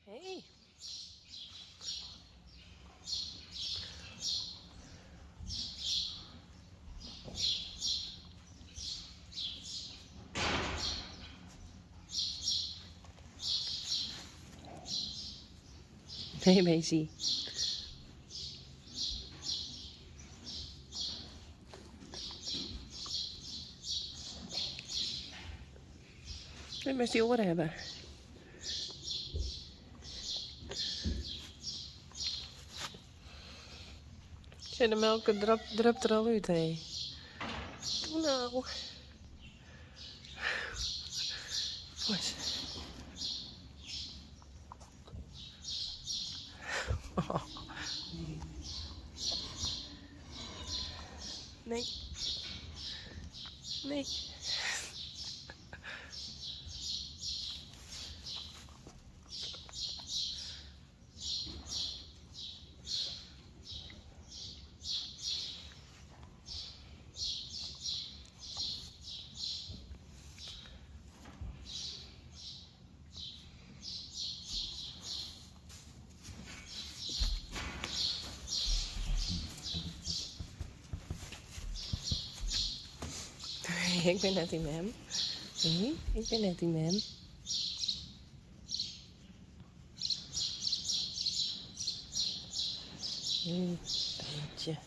Hey. Hey, Maisie. Je moet die oren hebben. Zie de melk drupt er al uit, hé. Doe nou. Goed. Oh. Nee. Nee. Ik ben net die mem. Nee, ik ben net die mem. Eentje.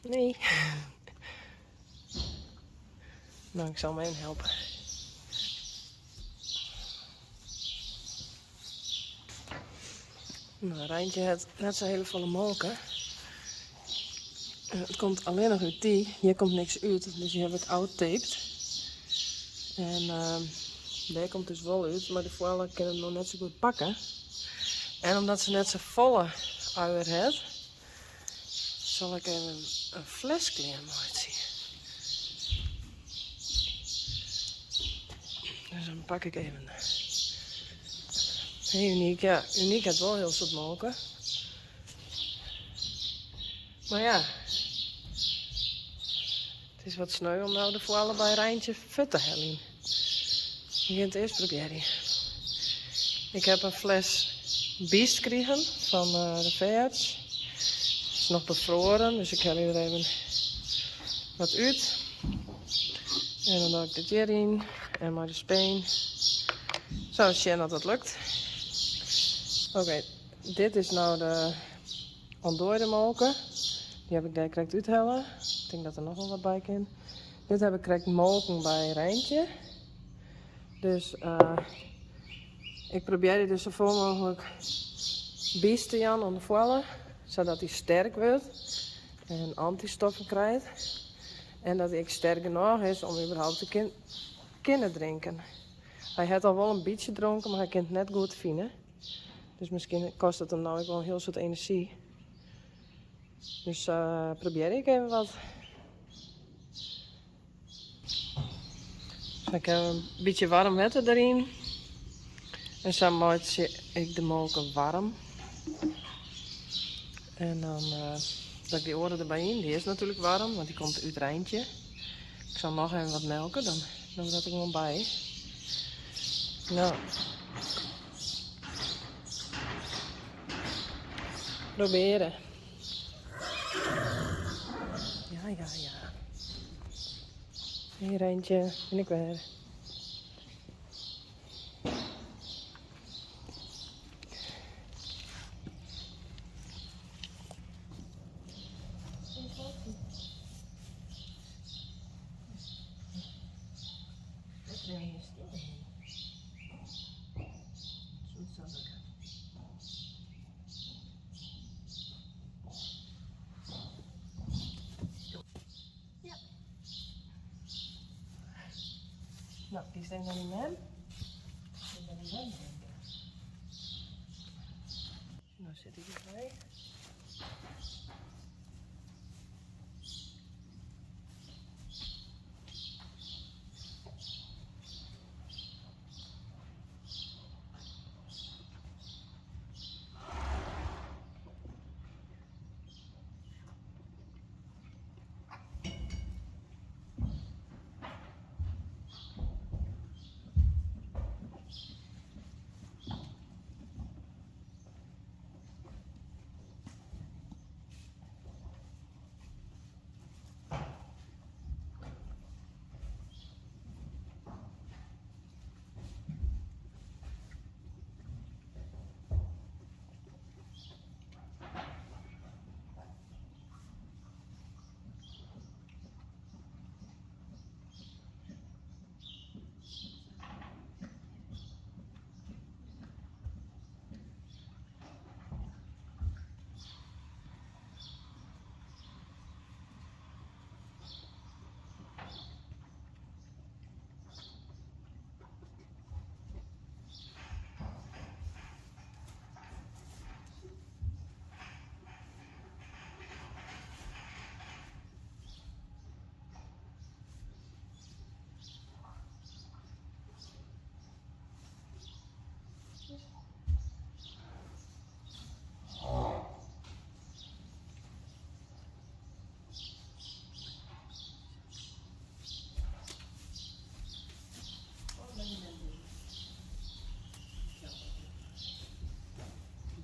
Nee. Nou, ik zal me even helpen. Nou, Rijntje heeft net zo'n hele volle molken. Het komt alleen nog uit die. Hier komt niks uit, dus die heb ik outtaped. En daar komt dus wel uit, maar de voile kan hem nog net zo goed pakken. En omdat ze net zo volle uier heeft, zal ik even een fles kleren zien. Dus dan pak ik even. Hey, Uniek, ja, Uniek heeft wel heel soort molken. Maar ja, het is wat sneu om nou de voor allebei Rijntje vet te hellen. Je gaat het eerst proberen. Ik heb een fles Beast gekregen van de veearts. Het is nog bevroren, dus ik haal er even wat uit. En dan doe ik dit hierin en maar de speen. Zo, zien dat het lukt. Oké, dit is nou de ontdooide molken. Die heb ik daar correct uithellen. Ik denk dat er nog wel wat bij kan. Dit heb ik correct molken bij Rijntje. Dus ik probeer die dus zoveel mogelijk biesten aan de voile. Zodat hij sterk wordt en antistoffen krijgt. En dat hij sterk genoeg is om überhaupt te kunnen drinken. Hij heeft al wel een beetje gedronken, maar hij kan het net goed vinden. Dus misschien kost het hem nou ook wel een heel soort energie. Dus probeer ik even wat. Dus ik heb een beetje warm water erin. En zo maak ik de molken warm. En dan dat ik die oren erbij in. Die is natuurlijk warm, want die komt uit Rijntje. Ik zal nog even wat melken, dan doe ik dat er gewoon bij. Nou. Proberen. Ja. Hier Rijntje, ben ik weer. Nou, die zijn naar die man. En naar die man denken. Nou zit ik erbij.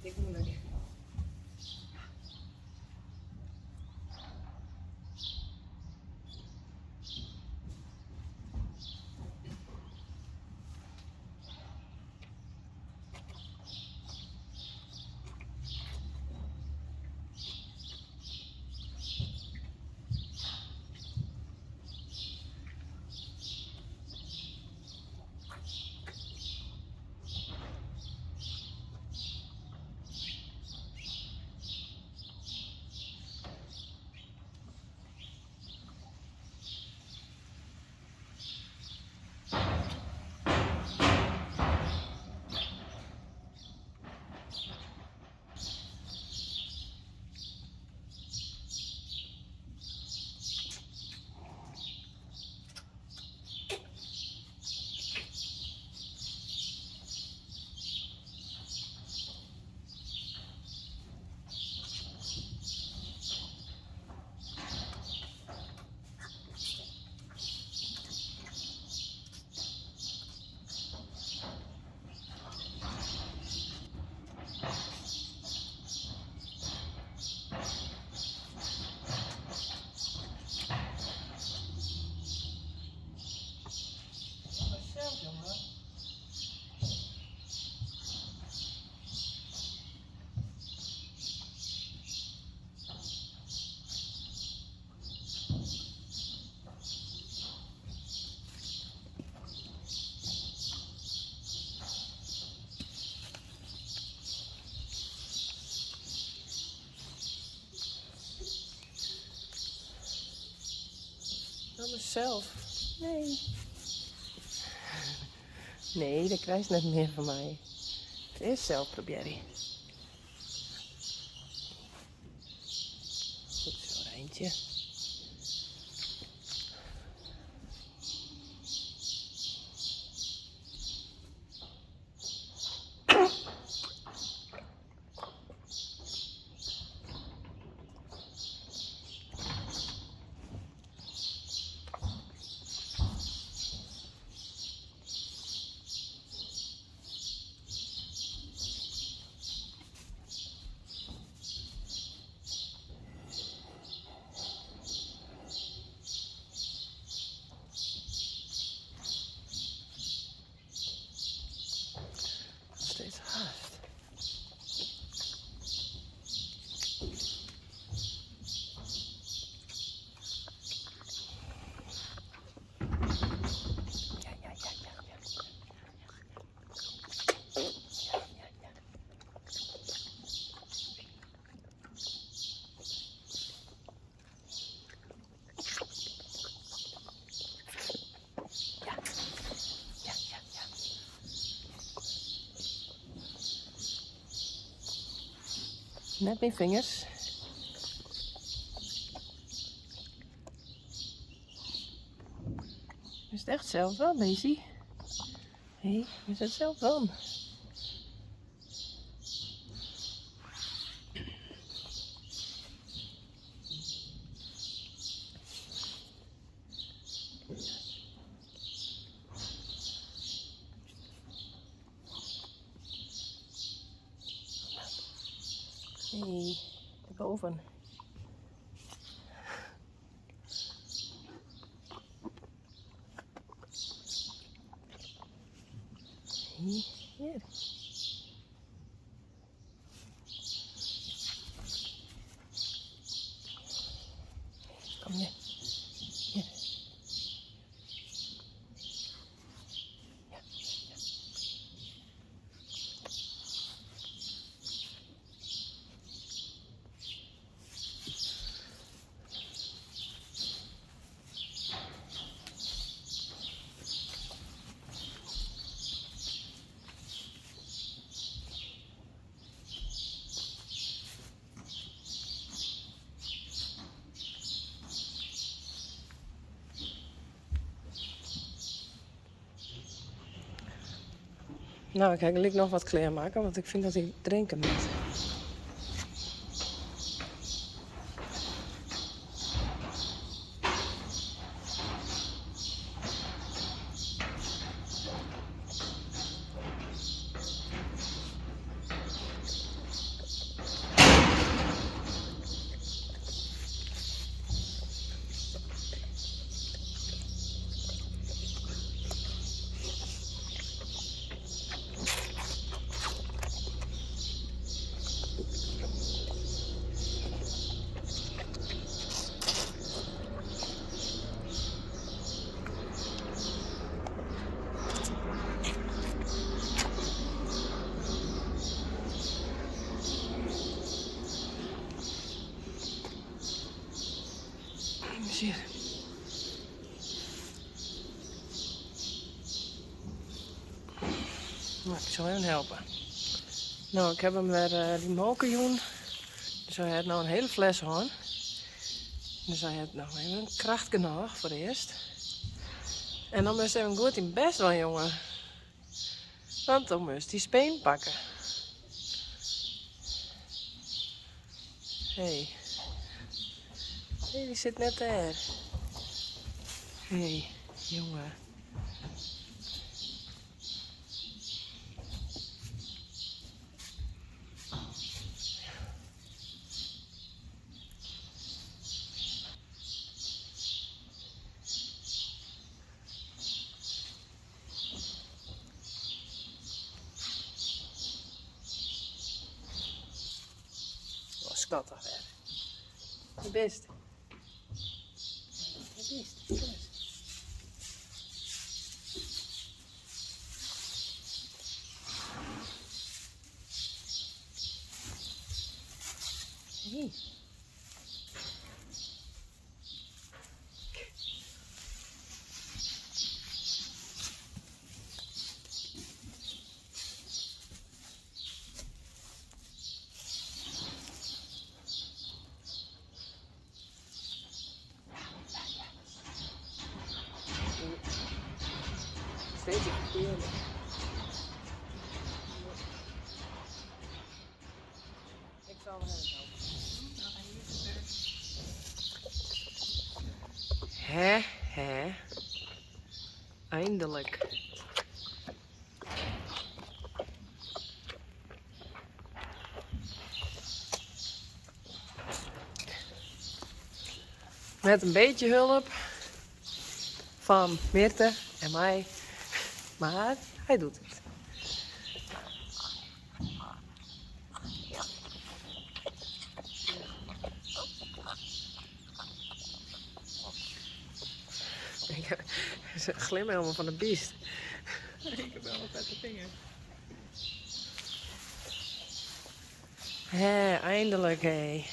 Ik moet lekker. Doe mezelf. Nee. Nee, dat krijg je net meer van mij. Het is zelf proberen. Goed zo, Rijntje. Net mijn vingers. Is het echt zelf wel, Daisy? Hé, is het zelf wel? Hé, erboven. Hier. Kom hier. Hier. Ja. Nou, ik ga gelijk nog wat klaarmaken, want ik vind dat hij drinken moet. Hier. Nou, ik zal hem helpen. Nou, ik heb hem weer die molken doen. Dus hij heeft nou een hele fles hoor. Dus hij heeft nou even een kracht genoeg voor eerst. En dan moest hij goed in best wel, jongen. Want dan moest hij speen pakken. Hé, die zit net daar. Hé, jongen. Wat schattig, hè? Je best. Je best. Hey. Steeds verkeerde. Ik zal hem helpen. Hè? Eindelijk. Met een beetje hulp van Mirte en mij. Maar hij doet het. Ze glimmen helemaal van de beest. Ik heb wel wat uit de vinger. Hé, eindelijk hé.